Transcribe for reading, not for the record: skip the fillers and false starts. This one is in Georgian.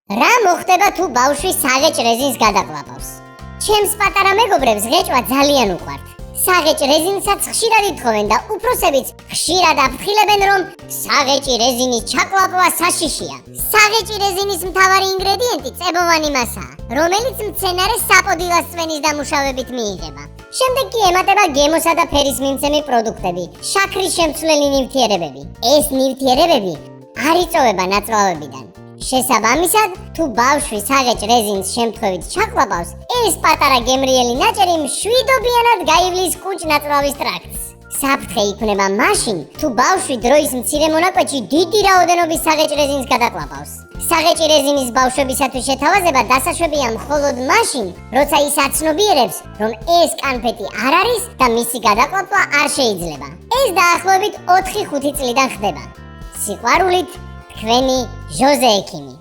რა მოხდება თუ ბავშვი საღეჭ რეზინს გადაყლაპავს? ჩემს პატარა მეგობრებს ღეჭვა ძალიან უყვართ. საღეჭ რეზინსაც ხშირად ითხოვენ და უფროსებიც ხშირად აფრთხილებენ, რომ საღეჭი რეზინის ჩაყლაპვა საშიშია. საღეჭი რეზინის მთავარი ინგრედიენტი წებოვანი მასაა, რომელიც მცენარეს საპოდილას წვენის დამუშავებით მიიღება. შემდეგ კი ემატება გემოსა და ფერის მიმცემი პროდუქტები, შაქრის შემცვლელი ნივთიერებები. ეს ნივთიერებები არ იწოვება ნაწლავებიდან. შესაბამისად, თუ ბავშვი საღეჭ რეზინს შემთხვევით ჩაყლაპავს, ეს პატარა გემრიელი ნაჭერი მშვიდობიანად გაივლის კუჭ-ნაწლავის ტრაქტს. საფრთხე იქმნება მაშინ, თუ ბავშვი დროის მცირე მონაკვეთში დიდი რაოდენობის საღეჭ რეზინს გადაყლაპავს. საღეჭი რეზინის ბავშვებისათვის შეთავაზება დასაშვებია მხოლოდ მაშინ, როცა ის აცნობიერებს, რომ ეს კანფეტი არ არის და მისი გადაყლაპვა არ შეიძლება. ეს დაახლოებით 4-5 წლიდან ხდება. სიყვარულით, თქვენი ჟოზე ექიმი.